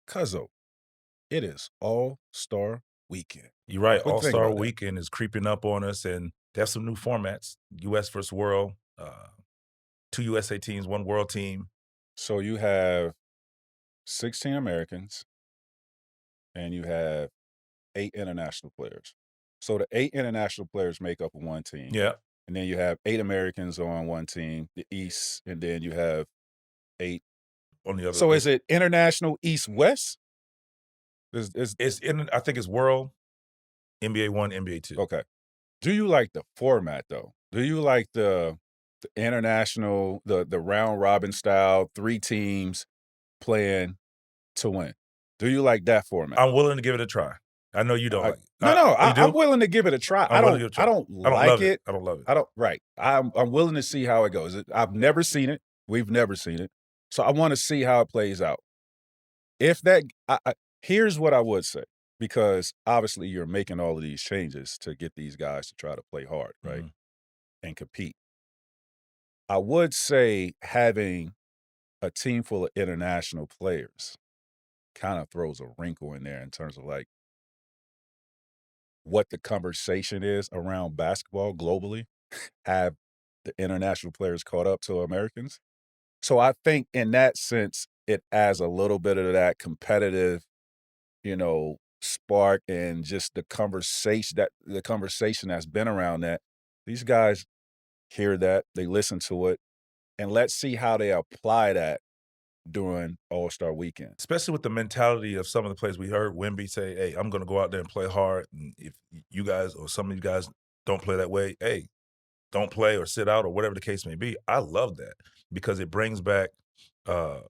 Cuzzo, it is All-Star Weekend. You're right. What you think All-Star about that? Weekend is creeping up on us, and they have some new formats. U.S. versus world. Two USA teams, one world team. So you have 16 Americans and you have 8 international players. So the 8 international players make up one team. Yeah. And then you have 8 Americans on one team, the East, and then you have 8. On the other. So is it international East-West? Is It's in. I think it's world, NBA 1, NBA 2. okay. Do you like the format though? Do you like the international, the round robin style, 3 teams playing to win? Do you like that format? I'm willing to give it a try. I know you don't I like it. no, no, Oh, you I'm do? willing to give it a try. I'm willing to give it a I try. don't I don't like love it. it. I don't love it. I don't right. I'm willing to see how it goes. I've never seen it. We've never seen it. So I wanna see how it plays out. If that I here's what I would say, because obviously you're making all of these changes to get these guys to try to play hard, right? Mhm. And compete. I would say having a team full of international players kind of throws a wrinkle in there in terms of like what the conversation is around basketball globally. Have the international players caught up to Americans? So I think in that sense, it adds a little bit of that competitive, spark and just the conversation that's been around that. These guys hear that, they listen to it, and let's see how they apply that during All-Star Weekend. Especially with the mentality of some of the players. We heard Wemby say, "Hey, I'm going to go out there and play hard. And if you guys or some of you guys don't play that way, hey, don't play or sit out or whatever the case may be." I love that because it brings back uh,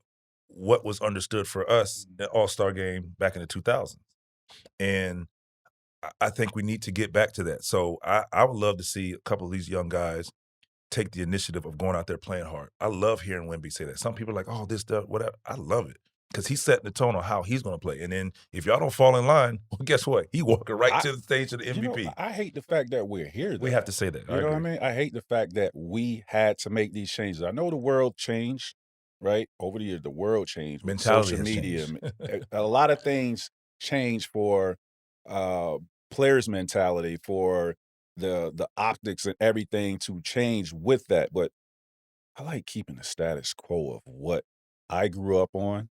what was understood for us at All-Star game back in the 2000s. And I think we need to get back to that. So I would love to see a couple of these young guys take the initiative of going out there playing hard. I love hearing Wemby say that. Some people are like, "Oh, this stuff, whatever." I love it because he's setting the tone on how he's going to play. And then if y'all don't fall in line, well, guess what? He walking right I to the stage of the you know, MVP. I hate the fact that we're here We have though. to say that. I You know what I agree. mean? I hate the fact that we had to make these changes. I know the world changed, right? Over the years, the world changed with Mentality social has media. changed. A lot of things changed for uh, players' mentality, for the optics and everything to change with that. But I like keeping the status quo of what I grew up on,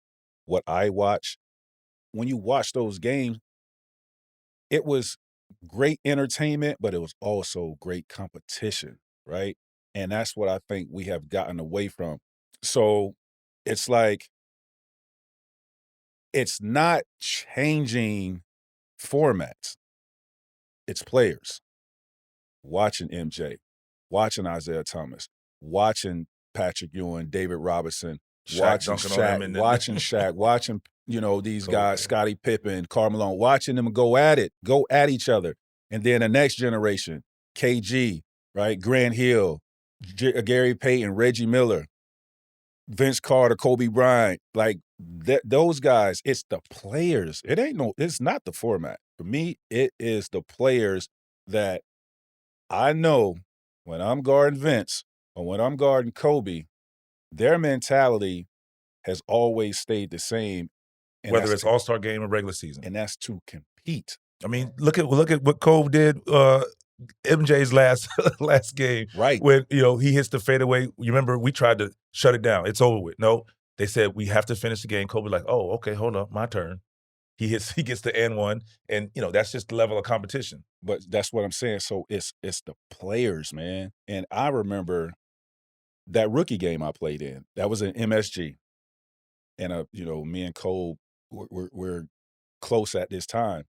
what I watched. When you watch those games, it was great entertainment, but it was also great competition, right? And that's what I think we have gotten away from. So it's like it's not changing formats, it's players. Watching MJ, watching Isaiah Thomas, watching Patrick Ewing, David Robinson, Shaq dunking on him and then Watching Shaq, watching, these guys, Kobe. Scottie Pippen, Carmelo, watching them go at it, go at each other. And then the next generation, KG, right? Grant Hill, Gary Payton, Reggie Miller, Vince Carter, Kobe Bryant, like those guys, it's the players. It's not the format. For me, it is the players that I know when I'm guarding Vince or when I'm guarding Kobe, their mentality has always stayed the same, and Whether it's All-Star game or regular season. that's to compete. I mean, look at what Cove did. MJ's last last game Right. when he hits the fadeaway. You remember we tried to shut it down. It's over with. No, they said we have to finish the game. Kobe like, oh, okay, hold up, my turn. He gets the N one, and that's just the level of competition. But that's what I'm saying. So it's the players, man. And I remember that rookie game I played in. That was in MSG. And me and Cole we're close at this time.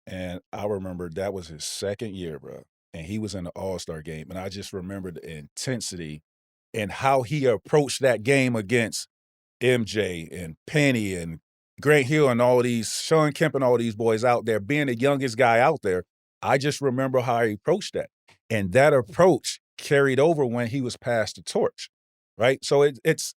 And I remember that was his second year, bro. And he was in the All-Star game. And I just remember the intensity and how he approached that game against MJ and Penny and Grant Hill and all these, Sean Kemp and all these boys out there, being the youngest guy out there. I just remember how he approached that. And that approach carried over when he was passed the torch, right? So it's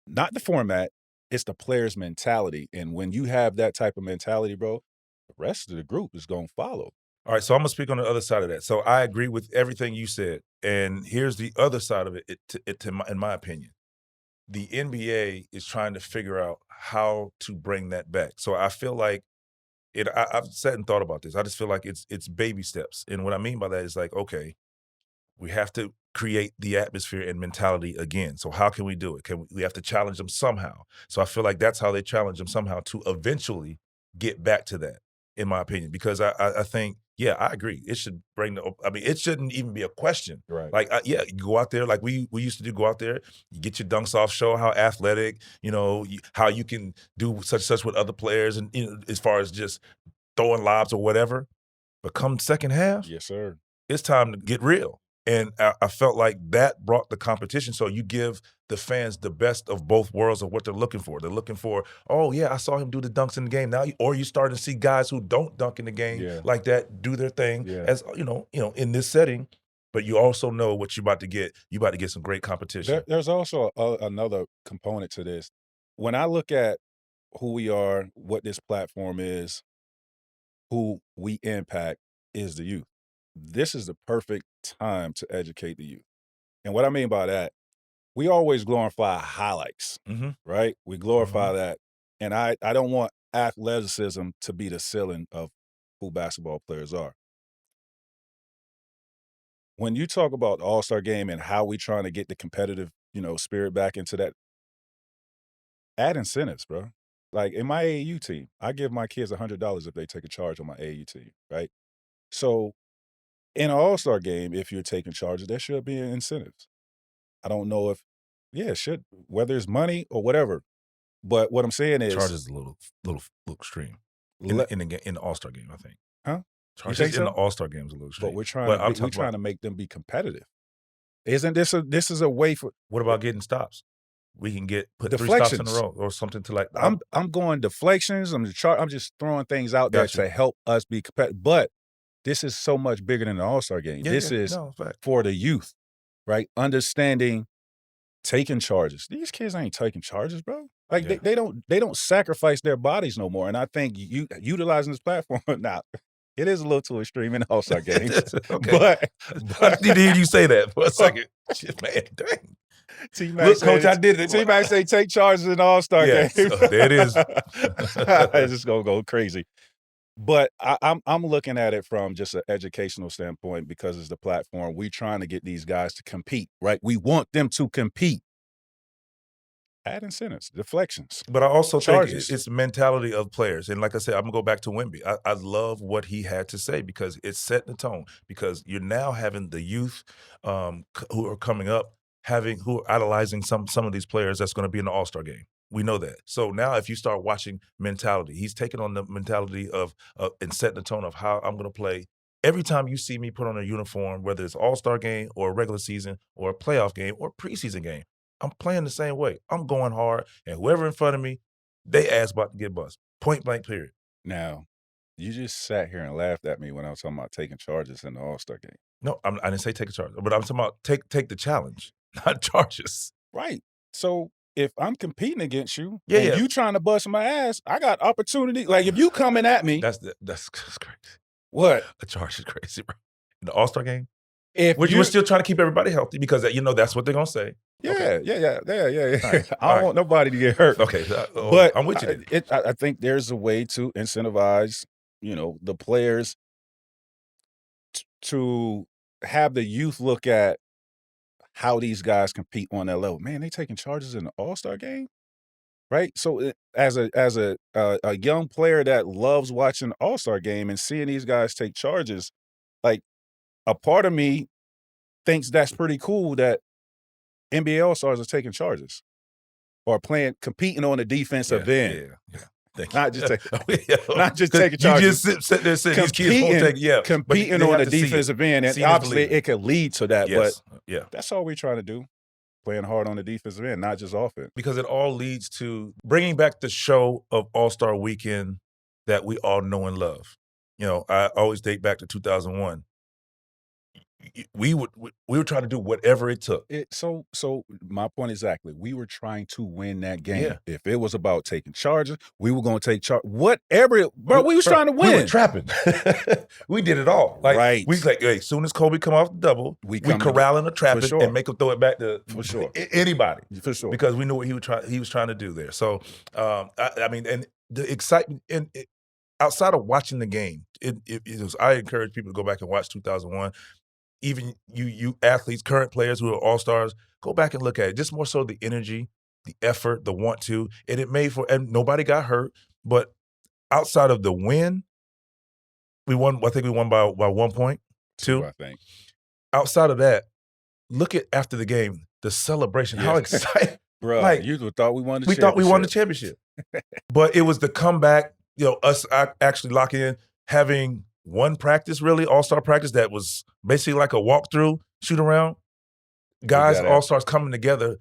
not the format, it's the player's mentality. And when you have that type of mentality, bro, the rest of the group is going to follow. All right, so I'm gonna speak on the other side of that. So I agree with everything you said, and here's the other side of it. In my opinion, the NBA is trying to figure out how to bring that back. So I feel like I've sat and thought about this. I just feel like it's baby steps. And what I mean by that is like, okay, we have to create the atmosphere and mentality again. So how can we do it? We have to challenge them somehow. So I feel like that's how they challenge them somehow to eventually get back to that, in my opinion. Because I think, yeah, I agree. It should bring the. I mean, it shouldn't even be a question. Right. Like, yeah, you go out there like we used to do. Go out there, you get your dunks off, show how athletic, how you can do such with other players, and as far as just throwing lobs or whatever. But come second half, Yes, sir. it's time to get real. And I felt like that brought the competition. So you give the fans the best of both worlds of what they're looking for. They're looking for, oh yeah, I saw him do the dunks in the game. Now, or you starting to see guys who don't dunk in the game Yeah. like that do their thing Yeah. as in this setting. But you also know what you're about to get. You're about to get some great competition. There's also another component to this. When I look at who we are, what this platform is, who we impact is the youth. This is the perfect time to educate the youth. And what I mean by that, we always glorify highlights, Mhm. right? We glorify Mhm. that. And I don't want athleticism to be the ceiling of who basketball players are. When you talk about the All-Star game and how we trying to get the competitive, spirit back into that, add incentives, bro. Like in my AAU team, I give my kids $100 if they take a charge on my AAU team, right? So in an All-Star game, if you're taking charges, there should be incentives. I don't know if, yeah, it should, whether it's money or whatever. But what I'm saying is, Charges a little extreme let, in the All-Star game, I think. huh? You Charges think in the so? All-Star game is a little But extreme. we're trying to But I'm be, we're talking about trying to make them be competitive. Isn't this is a way for what about getting stops? We can put 3 stops in a deflections? row or something to like I'm going deflections. I'm just throwing things out there got you. to help us be competitive. But this is so much bigger than the All-Star game. Yeah, This yeah. is No, fact. for the youth, right? Understanding taking charges. These kids ain't taking charges, bro. Like Yeah. they don't sacrifice their bodies no more. And I think you utilizing this platform now, it is a little too extreme in the All-Star games. Okay. But I just need to hear you say that for a but second. Shit, man, dang. T-Mac Look, coach, said I did it. T-Mac say take charges in the All-Star Yeah, game. so there it is. It's just gonna go crazy. But I'm looking at it from just an educational standpoint because it's the platform. We trying to get these guys to compete, right? We want them to compete. Add incentives, deflections, But I also think charges. it's the mentality of players. And like I said, I'm gonna go back to Wemby. I love what he had to say because it's setting the tone. Because you're now having the youth who are coming up, who are idolizing some of these players that's going to be in the All-Star game. We know that. So now, if you start watching mentality, he's taking on the mentality of and setting the tone of how I'm going to play. Every time you see me put on a uniform, whether it's All-Star game or a regular season or a playoff game or preseason game, I'm playing the same way. I'm going hard, and whoever in front of me, they ass about to get bust. Point blank, period. Now, you just sat here and laughed at me when I was talking about taking charges in the All-Star game. No, I didn't say take a charge, but I'm talking about take the challenge, not charges. Right. So if I'm competing against you Yeah, and yeah. you trying to bust my ass, I got opportunity. Like if you coming at me, That's crazy. what? A charge is crazy, bro. In the All-Star game, If we're you still trying to keep everybody healthy because that's what they're gonna say. Okay. yeah. All right. I All don't right. want nobody to get hurt. Okay. But I'm with you then. I think there's a way to incentivize, the players to have the youth look at how these guys compete on that level. Man, they taking charges in the All-Star game, right? So as a young player that loves watching the All-Star game and seeing these guys take charges, like a part of me thinks that's pretty cool that NBA All-Stars are taking charges or competing on the defensive end. Yeah. Thank Not you. just Yeah. not just 'Cause taking you charges. just sit there saying these kids won't take but Competing they on have the to see it. defensive end, and Seeing is obviously believing. it could lead to that. But Yes. Yeah. that's all we're trying to do, playing hard on the defensive end, not just offense. Because it all leads to bringing back the show of All-Star Weekend that we all know and love. I always date back to 2001. we were trying to do whatever it took. So my point exactly. We were trying to win that game. Yeah. If it was about taking charges, we were going to take charge. Whatever, bro. We was trying to We were win. trapping. We did it all. Like Right. we like, hey, as soon as Kobe come off the double, we corralling a trapping sure. and make him throw it back to For sure. anybody. For sure. Because we knew what he was trying to do there. So I mean, and the excitement and outside of watching the game, it was, I encourage people to go back and watch 2001. Even you athletes, current players who are all-stars, go back and look at it. Just more so the energy, the effort, the want to, and it made for, and nobody got hurt. But outside of the win, we won. I think we won by 1 point, 2. I think. Outside of that, look at after the game, the celebration. How excited, bro! Like, you thought we won the we thought we won the championship, but it was the comeback. You know, us actually locking in, having one practice, really all-star practice that was basically like a walkthrough, shoot around. Guys, all-stars coming together,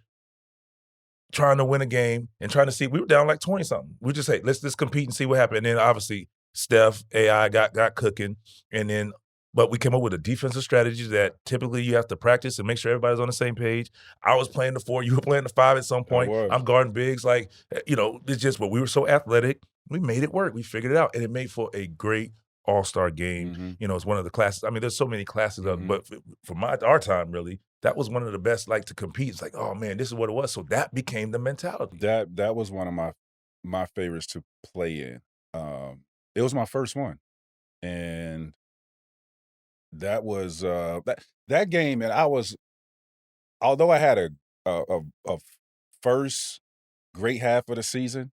trying to win a game and trying to see. We were down like 20-something. We just say, let's just compete and see what happened. And then obviously Steph, AI got cooking. And then, but we came up with a defensive strategy that typically you have to practice and make sure everybody's on the same page. I was playing the 4, you were playing the 5 at some point. I'm guarding bigs. Like, you know, it's just, but we were so athletic. We made it work. We figured it out. And it made for a great all-star game. You know, it's one of the classes. I mean, there's so many classes of, but for our time, really, that was one of the best, like, to compete. It's like, oh man, this is what it was. So that became the mentality. That was one of my favorites to play in. It was my first one, and that was that game. And although I had a first great half of the season,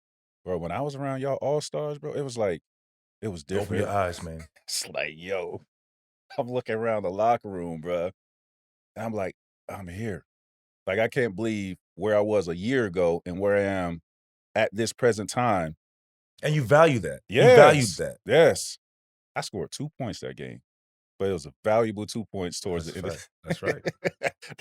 bro. When I was around y'all all-stars, bro, it was like, it was different. Open your eyes, man. It's like, yo, I'm looking around the locker room, bro. And I'm like, I'm here. Like, I can't believe where I was a year ago and where I am at this present time. And you value that. Yes. You valued that. Yes. I scored 2 points that game, but it was a valuable 2 points towards the end. That's right.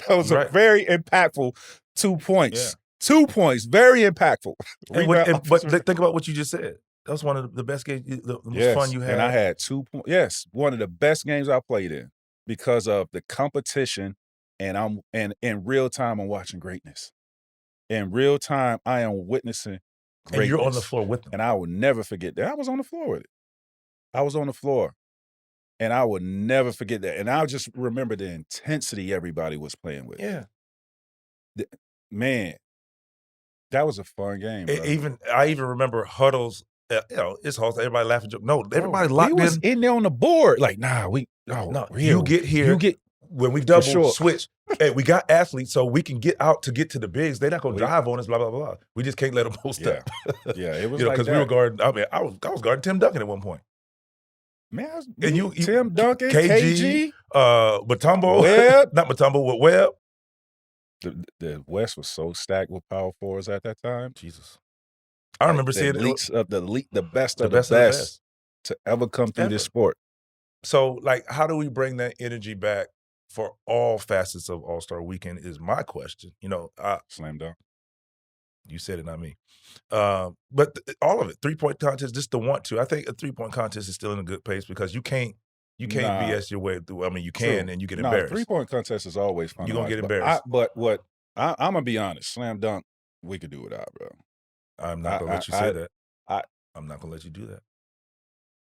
That was a very impactful 2 points. 2 points, very impactful. But think about what you just said. That was one of the best games, the most fun you had. And I had 2 points. Yes, one of the best games I played in because of the competition, and in real time, I'm watching greatness. In real time, I am witnessing greatness. And you're on the floor with them. And I will never forget that. I was on the floor with it. I was on the floor. And I will never forget that. And I'll just remember the intensity everybody was playing with. Yeah. Man, that was a fun game. I even remember huddles. You know, it's huddles. Everybody laughing. No, everybody locked was in there on the board. Like, you get here. When we double switch. Hey, we got athletes, so we can get out to get to the bigs. They're not going to drive on us. Blah blah blah. We just can't let them post up. Yeah, it was because we were guarding. I mean, I was guarding Tim Duncan at one point. Man, Tim Duncan, KG, Mutombo, Webb, not Mutombo, but Webb. The West was so stacked with power forwards at that time. Jesus, I remember seeing the best of the best to ever come through this sport. So, like, how do we bring that energy back for all facets of All-Star Weekend is my question. You know, slam dunk. You said it, not me. But all of it, 3-point contest, just the want to. I think a 3-point contest is still in a good pace because you can't BS your way through. I mean, you can and you get embarrassed. 3-point contest is always fun. You're gonna get embarrassed. I'm gonna be honest, slam dunk, we could do without, bro. I'm not gonna let you say that. I'm not gonna let you do that.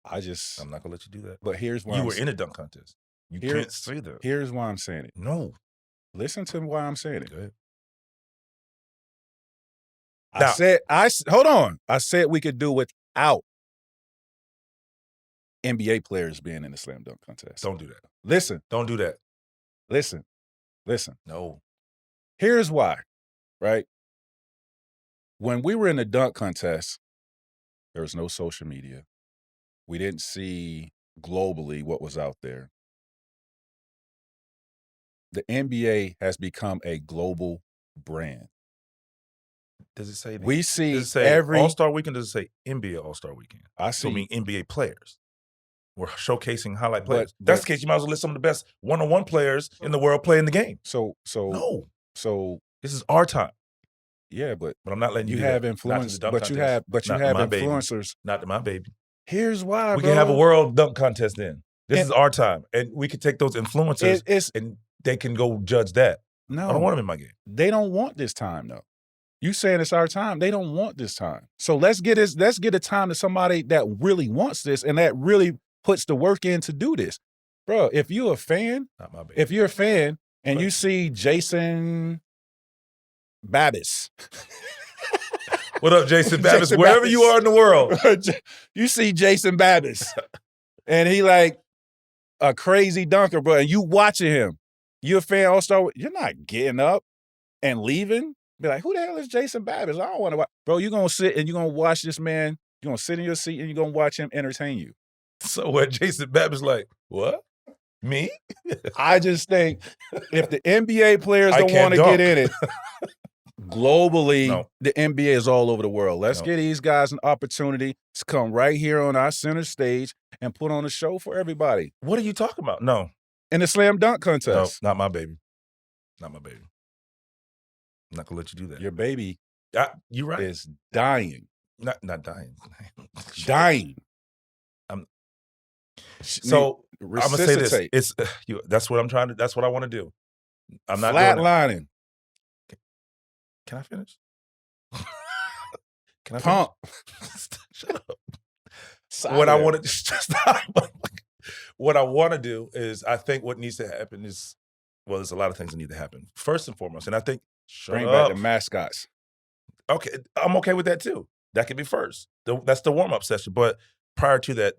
I'm not gonna let you do that. But here's why you were in a dunk contest. You can't say that. Here's why I'm saying it. No. Listen to why I'm saying it. Go ahead. Hold on. I said we could do without NBA players being in the slam dunk contest. Don't do that. Listen. Don't do that. Listen. No. Here's why, right? When we were in the dunk contest, there was no social media. We didn't see globally what was out there. The NBA has become a global brand. Does it say that? We see every All-Star Weekend? Does it say NBA All-Star Weekend? So I mean NBA players. We're showcasing highlight players. That's the case. You might as well let some of the best one-on-one players in the world play in the game. No. This is our time. Yeah, but I'm not letting you have influence. But you have influencers. Not to my baby. Here's why, we can have a world dunk contest then. This is our time, and we could take those influencers, and they can go judge that. No, I don't want them in my game. They don't want this time though. You saying it's our time? They don't want this time. So let's get a time to somebody that really wants this and that really puts the work in to do this, bro. If you're a fan, if you're a fan and you see Jason Babbis. What up, Jason Babbis? Jason Wherever Babbis. you are in the world. You see Jason Babbis and he like a crazy dunker, bro, and you watching him. You're a fan all-star. You're not getting up and leaving. Be like, who the hell is Jason Babbis? I don't want to watch. Bro, you're going to sit and you're going to watch this man. You're going to sit in your seat and you're going to watch him entertain you. So what? Jason Babbis like, what? Me? I just think if the NBA players don't want to get in it, globally, the NBA is all over the world. Let's get these guys an opportunity to come right here on our center stage and put on a show for everybody. What are you talking about? No. In the slam dunk contest. No, not my baby. Not my baby. I'm not gonna let you do that. Your baby you're right. is dying. Not dying. Dying. So I'm gonna say this. It's that's what I'm trying to. That's what I want to do. I'm not flatlining. Can I finish? Can I pump? Shut up. What I want to stop. What I want to do is, I think what needs to happen is, well, there's a lot of things that need to happen. First and foremost, and I think bring back the mascots. Okay, I'm okay with that too. That could be first. That's the warm-up session. But prior to that,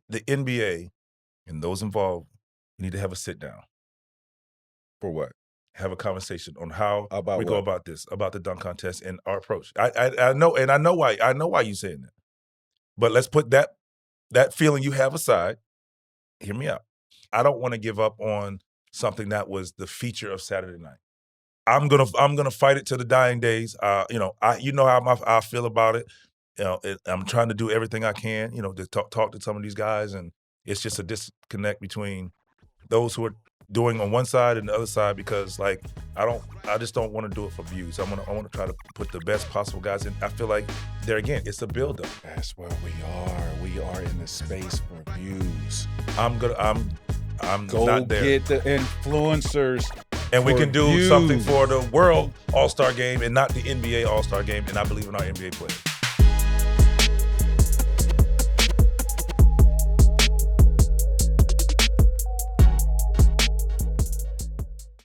the NBA and those involved need to have a sit down. For what? Have a conversation on how we go about this, about the dunk contest and our approach. I know, and I know why you're saying that. But let's put that feeling you have aside. Hear me out. I don't want to give up on something that was the feature of Saturday night. I'm gonna fight it to the dying days. You know how I feel about it. You know, I'm trying to do everything I can. You know, to talk to some of these guys, and it's just a disconnect between those who are doing on one side and the other side, because like I just don't want to do it for views. I want to try to put the best possible guys in. I feel like it's a build-up. That's where we are. We are in the space for views. I'm not there. Get the influencers. And we can do something for the World All-Star Game and not the NBA All-Star Game, and I believe in our NBA players.